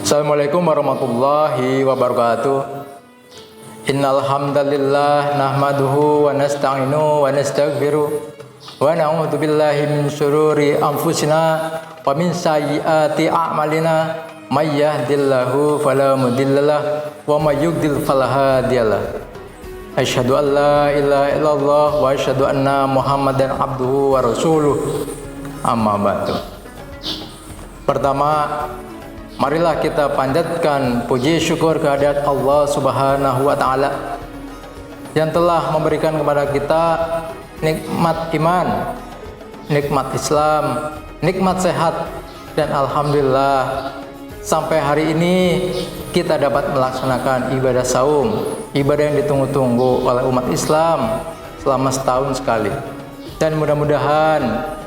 Assalamualaikum warahmatullahi wabarakatuh. Innal hamdalillah nahmaduhu wa nasta'inu wa nastaghfiruh wa na'udzu billahi min syururi anfusina wa min sayyiati a'malina may yahdihillahu fala mudhillalah wa may yudhlil fala hadiyalah. Asyhadu an la ilaha illallah wa asyhadu anna Muhammadan abduhu wa rasuluh. Amma ba'du. Pertama, marilah kita panjatkan puji syukur kehadirat Allah Subhanahu wa taala yang telah memberikan kepada kita nikmat iman, nikmat Islam, nikmat sehat, dan alhamdulillah sampai hari ini kita dapat melaksanakan ibadah saum, ibadah yang ditunggu-tunggu oleh umat Islam selama setahun sekali. Dan mudah-mudahan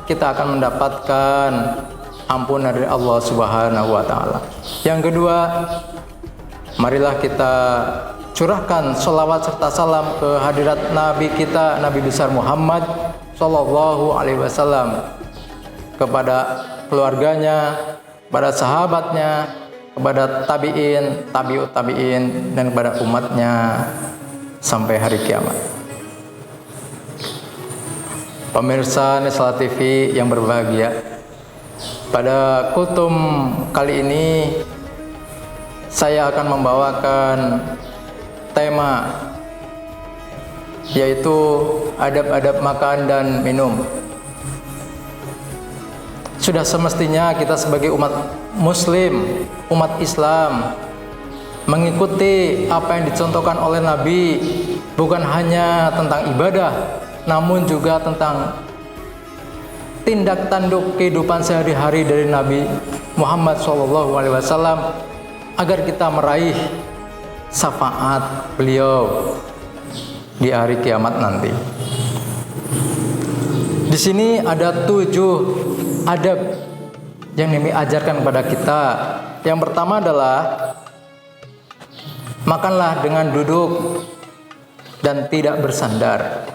kita akan mendapatkan ampunan dari Allah Subhanahu wa taala. Yang kedua, marilah kita curahkan sholawat serta salam ke hadirat Nabi kita, Nabi besar Muhammad sallallahu alaihi wasallam, kepada keluarganya, kepada sahabatnya, kepada tabi'in, tabi'ut tabi'in, dan kepada umatnya sampai hari kiamat. Pemirsa Nisla TV yang berbahagia, pada kultum kali ini saya akan membawakan tema yaitu adab-adab makan dan minum. Sudah semestinya kita sebagai umat muslim, umat Islam, mengikuti apa yang dicontohkan oleh Nabi, bukan hanya tentang ibadah, namun juga tentang tindak tanduk kehidupan sehari-hari dari Nabi Muhammad SAW, agar kita meraih syafaat beliau di hari kiamat nanti. Di sini ada 7 adab yang Nabi ajarkan kepada kita. Yang pertama adalah makanlah dengan duduk dan tidak bersandar.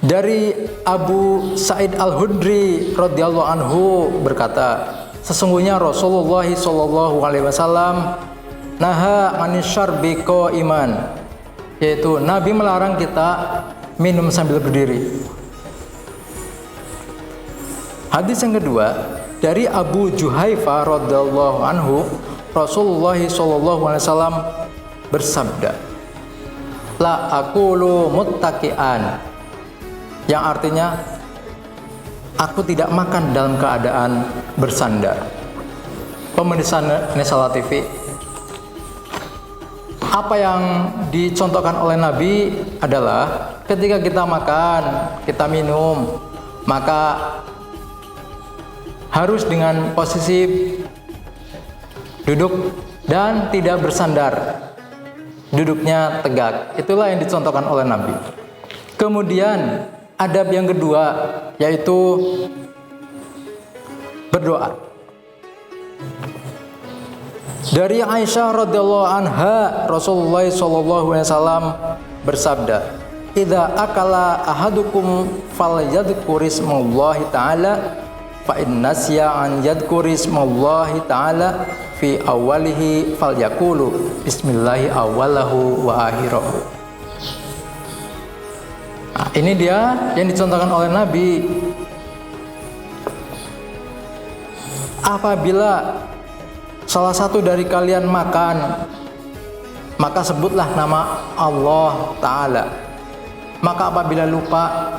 Dari Abu Sa'id Al-Hudri radhiyallahu anhu berkata, sesungguhnya Rasulullah sallallahu alaihi wasallam naha anisyarbi qa'iman, yaitu Nabi melarang kita minum sambil berdiri. Hadis yang kedua dari Abu Juhaifah radhiyallahu anhu, Rasulullah sallallahu alaihi wasallam bersabda, la aqulu muttaqi'an, yang artinya aku tidak makan dalam keadaan bersandar. Pemirsa Nisla TV, apa yang dicontohkan oleh Nabi adalah ketika kita makan, kita minum, maka harus dengan posisi duduk dan tidak bersandar, duduknya tegak. Itulah yang dicontohkan oleh Nabi. Kemudian adab yang kedua yaitu berdoa. Dari Aisyah radhiyallahu anha, Rasulullah sallallahu alaihi wasallam bersabda, "Idza akala ahadukum falyadhkurismallahi ta'ala fa in nasiya an yadhkurismallahi ta'ala fi awwalihi falyaqulu bismillahi awwalahu wa akhirahu." Nah, ini dia yang dicontohkan oleh Nabi. Apabila salah satu dari kalian makan, maka sebutlah nama Allah Ta'ala. Maka apabila lupa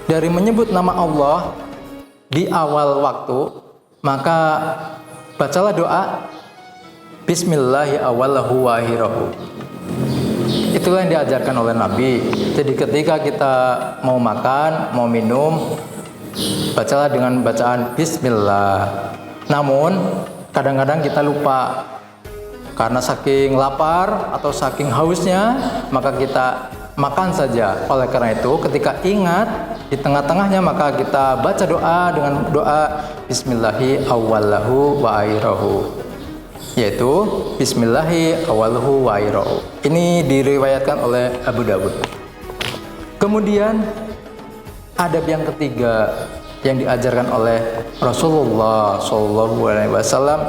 dari menyebut nama Allah di awal waktu, maka bacalah doa bismillahi awwalahu wa akhirahu. Itulah yang diajarkan oleh Nabi. Jadi ketika kita mau makan, mau minum, bacalah dengan bacaan bismillah. Namun kadang-kadang kita lupa karena saking lapar atau saking hausnya, maka kita makan saja. Oleh karena itu ketika ingat di tengah-tengahnya, maka kita baca doa dengan doa bismillahi awwalahu wa akhirahu, yaitu bismillahi awwaluhu wa akhirahu. Ini diriwayatkan oleh Abu Dawud. Kemudian adab yang ketiga yang diajarkan oleh Rasulullah SAW,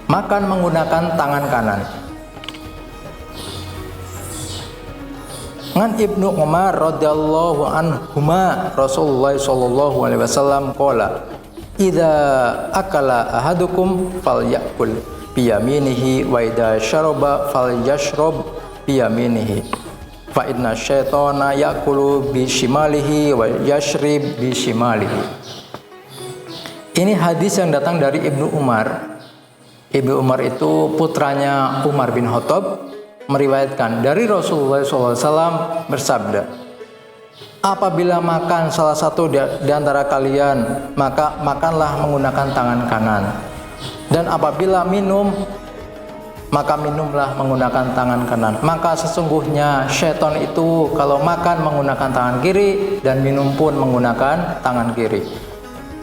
makan menggunakan tangan kanan. Ngan Ibnu Umar radhiyallahu anhuma Rasulullah SAW qala idza akala ahadukum falyakul biyaminihi wa idza syaraba falyashrab biyaminihi fa inna syaitana yakulu bishimalihi wa yashrib bishimalihi. Ini hadis yang datang dari Ibnu Umar. Ibnu Umar itu putranya Umar bin Khattab, meriwayatkan dari Rasulullah SAW bersabda, apabila makan salah satu di antara kalian, maka makanlah menggunakan tangan kanan. Dan apabila minum, maka minumlah menggunakan tangan kanan. Maka sesungguhnya syaitan itu kalau makan menggunakan tangan kiri dan minum pun menggunakan tangan kiri.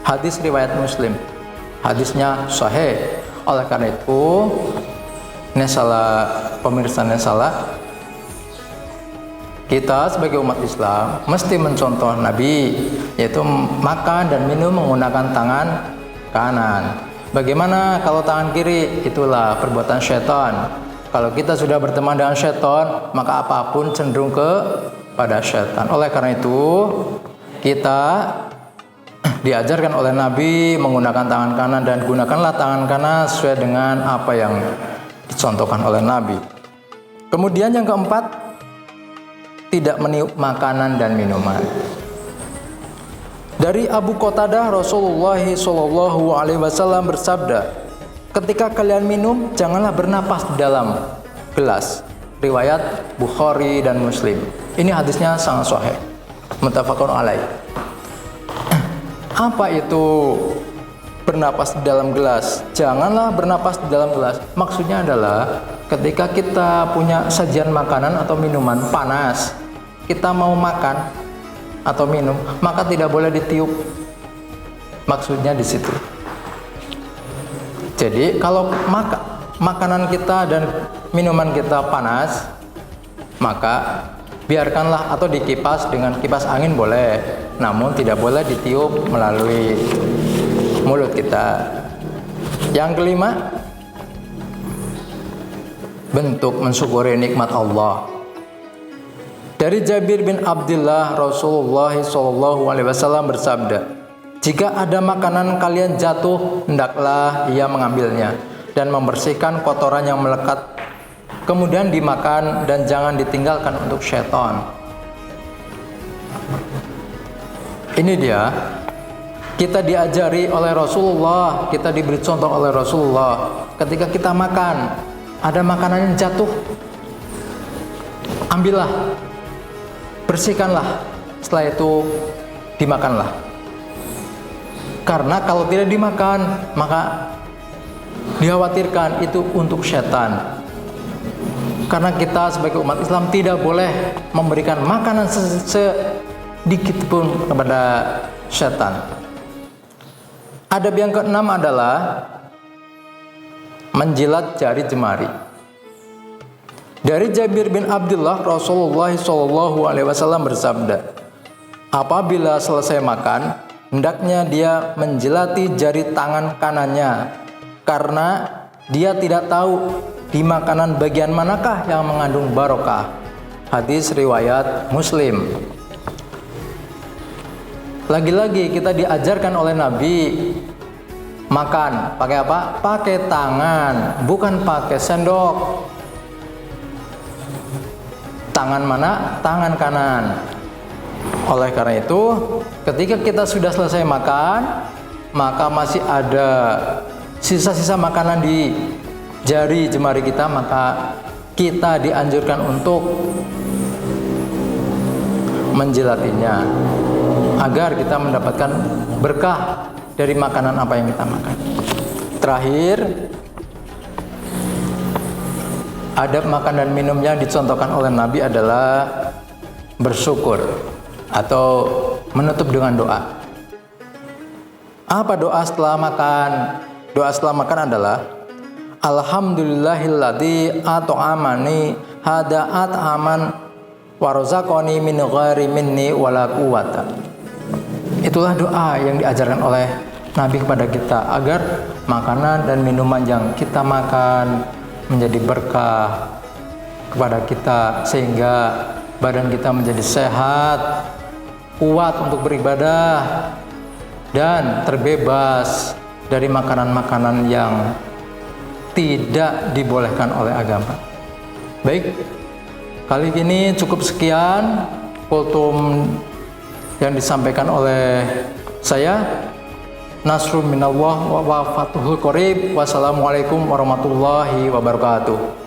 Hadis riwayat Muslim. Hadisnya sahih. Oleh karena itu, ini salah, pemirsa ini salah. Kita sebagai umat Islam mesti mencontoh Nabi, yaitu makan dan minum menggunakan tangan kanan. Bagaimana kalau tangan kiri? Itulah perbuatan syaitan. Kalau kita sudah berteman dengan syaitan, maka apapun cenderung kepada syaitan. Oleh karena itu, kita diajarkan oleh Nabi menggunakan tangan kanan, dan gunakanlah tangan kanan sesuai dengan apa yang dicontohkan oleh Nabi. Kemudian yang keempat, tidak meniup makanan dan minuman. Dari Abu Qatadah, Rasulullah SAW bersabda, ketika kalian minum, janganlah bernapas di dalam gelas. Riwayat Bukhari dan Muslim. Ini hadisnya sangat sahih, muttafaqun alaih. Apa itu bernapas di dalam gelas? Janganlah bernapas di dalam gelas. Maksudnya adalah ketika kita punya sajian makanan atau minuman panas, kita mau makan atau minum, maka tidak boleh ditiup. Maksudnya di situ. Jadi kalau makanan kita dan minuman kita panas, maka biarkanlah atau dikipas dengan kipas angin boleh, namun tidak boleh ditiup melalui mulut kita. Yang kelima, bentuk mensyukuri nikmat Allah. Dari Jabir bin Abdullah, Rasulullah SAW bersabda, jika ada makanan kalian jatuh, hendaklah ia mengambilnya dan membersihkan kotoran yang melekat, kemudian dimakan dan jangan ditinggalkan untuk syaitan. Ini dia, kita diajari oleh Rasulullah, kita diberi contoh oleh Rasulullah. Ketika kita makan, ada makanan yang jatuh, ambillah, bersihkanlah, setelah itu dimakanlah. Karena kalau tidak dimakan, maka dikhawatirkan itu untuk syaitan. Karena kita sebagai umat Islam tidak boleh memberikan makanan sedikit pun kepada syaitan. Adab yang keenam adalah menjilat jari jemari. Dari Jabir bin Abdullah, Rasulullah SAW bersabda, apabila selesai makan, hendaknya dia menjilati jari tangan kanannya, karena dia tidak tahu di makanan bagian manakah yang mengandung barokah. Hadis riwayat Muslim. Lagi-lagi kita diajarkan oleh Nabi makan pakai apa? Pakai tangan, bukan pakai sendok. Tangan mana? Tangan kanan. Oleh karena itu, ketika kita sudah selesai makan, maka masih ada sisa-sisa makanan di jari jemari kita, maka kita dianjurkan untuk menjilatinya agar kita mendapatkan berkah dari makanan apa yang kita makan. Terakhir, adab makan dan minum yang dicontohkan oleh Nabi adalah bersyukur atau menutup dengan doa. Apa doa setelah makan? Doa setelah makan adalah alhamdulillahilladzi at'amani hada at'aman wa razaqani min ghairi minni wala quwwata. Itu Itulah doa yang diajarkan oleh Nabi kepada kita agar makanan dan minuman yang kita makan menjadi berkah kepada kita sehingga badan kita menjadi sehat, kuat untuk beribadah dan terbebas dari makanan-makanan yang tidak dibolehkan oleh agama. Baik, kali ini cukup sekian kultum yang disampaikan oleh saya. Nasrun minallah wa fatuhul qarib. Wassalamualaikum warahmatullahi wabarakatuh.